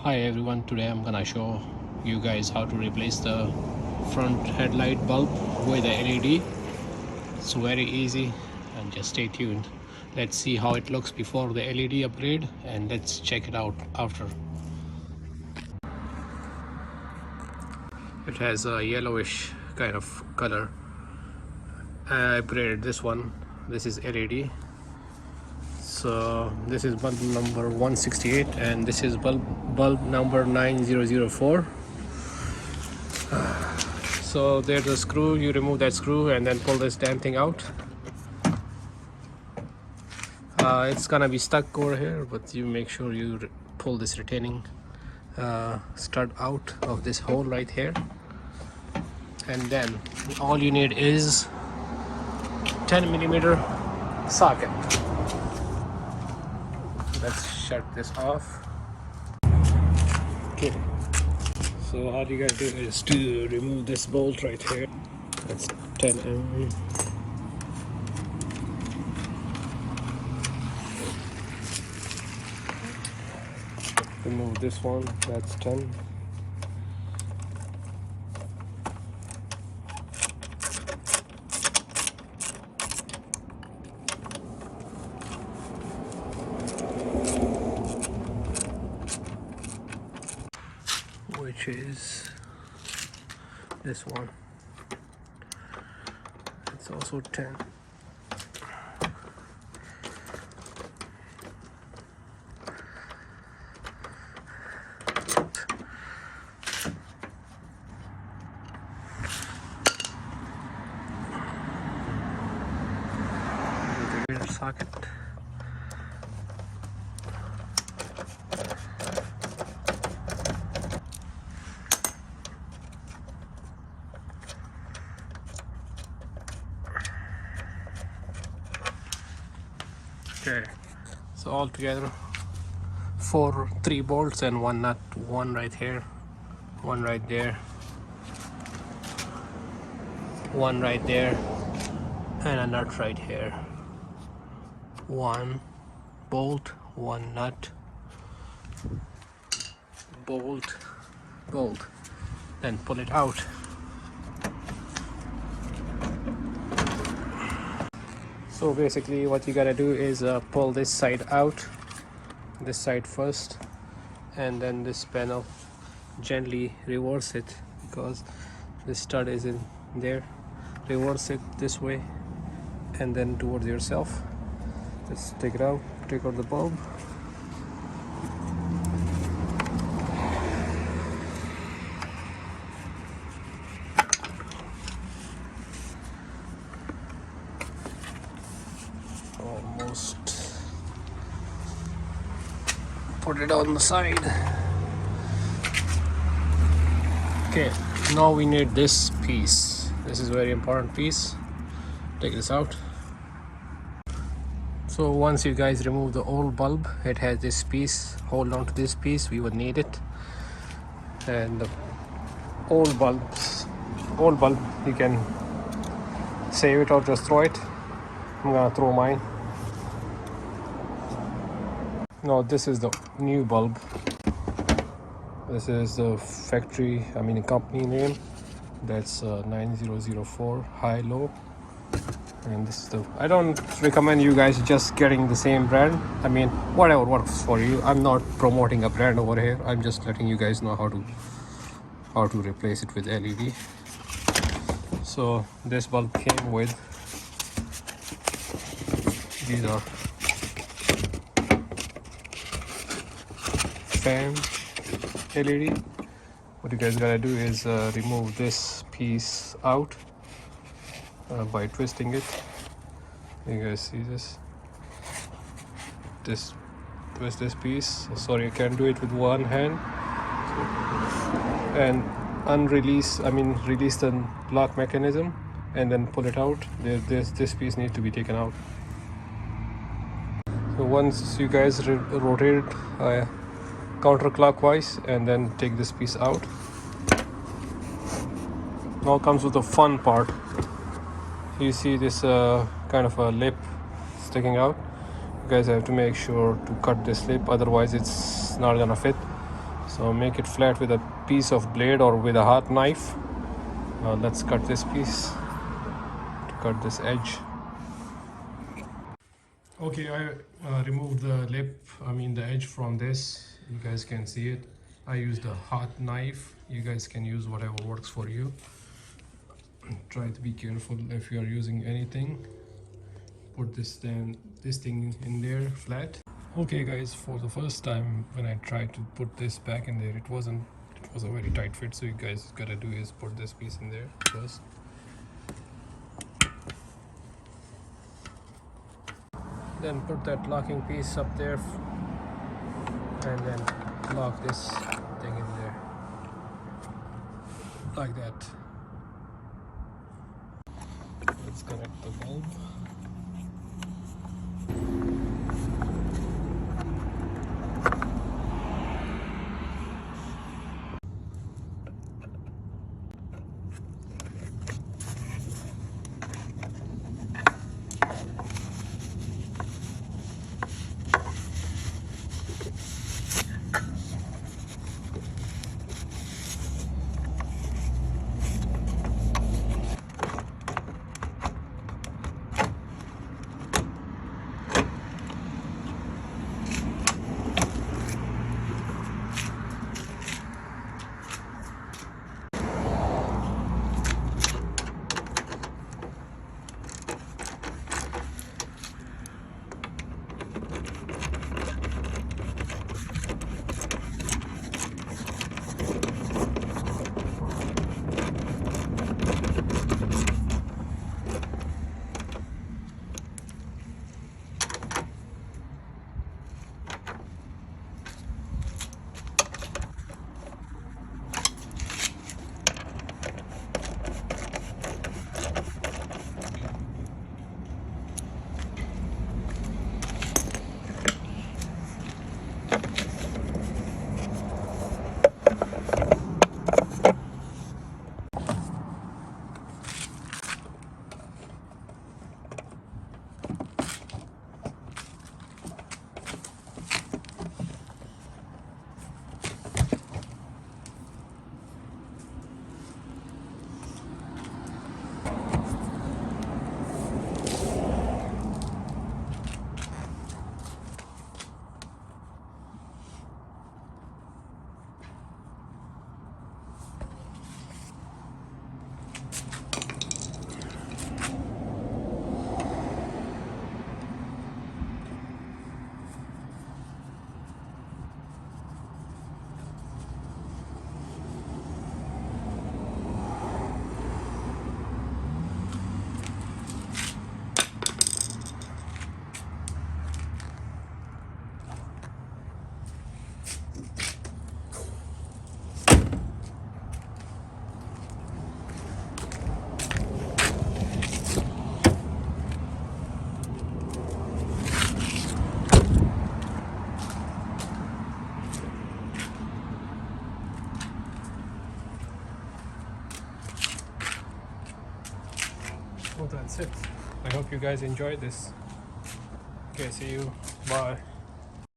Hi everyone, today I'm gonna show you guys how to replace the front headlight bulb with the LED. It's very easy and just stay tuned. Let's see how it looks before the LED upgrade and let's check it out after. It has a yellowish kind of color. I upgraded this one. This is LED. So this is bulb number 168 and this is bulb number 9004. So there's a screw, you remove that screw and then pull this damn thing out. It's gonna be stuck over here, but you make sure you pull this retaining stud out of this hole right here, and then all you need is 10mm socket. Let's shut this off. Okay, so all you gotta do is to remove this bolt right here. That's 10mm. Remove this one, that's 10. Which is this one. It's also 10. Socket. Okay, so all together 3 bolts and one nut, one right here, one right there, one right there, and a nut right here. One bolt, one nut, bolt, then pull it out. So basically what you gotta do is pull this side out, this side first, and then this panel, gently reverse it because this stud is in there. Reverse it this way and then towards yourself. Just take it out, take out the bulb. Almost. Put it on the side. Okay, now we need this piece. This is a very important piece. Take this out. So once you guys remove the old bulb, it has this piece. Hold on to this piece, we would need it. And the old bulb, you can save it or just throw it. I'm gonna throw mine. No, this is the new bulb. This is the factory, company name. That's 9004 high-low. And this is the, I don't recommend you guys just getting the same brand. Whatever works for you. I'm not promoting a brand over here. I'm just letting you guys know how to replace it with LED. So this bulb came with, these are fan LED. What you guys gotta do is remove this piece out by twisting it. You guys see this? Twist this piece. Sorry, I can't do it with one hand. And release the lock mechanism and then pull it out. This piece needs to be taken out. So once you guys rotate it counterclockwise and then take this piece out. Now comes with the fun part. You see this kind of a lip sticking out. You guys have to make sure to cut this lip, otherwise it's not gonna fit. So make it flat with a piece of blade or with a hot knife. Let's cut this piece to cut this edge. Okay, I removed the the edge from this. You guys can see it. I used a hot knife. You guys can use whatever works for you. Try to be careful if you are using anything. Put this thing in there flat. Okay guys, for the first time when I tried to put this back in there, it was a very tight fit, so you guys gotta do is put this piece in there first. Then put that locking piece up there and then lock this thing in there like that. Let's connect the bulb. Well, that's it. I hope you guys enjoyed this. Okay, see you. Bye.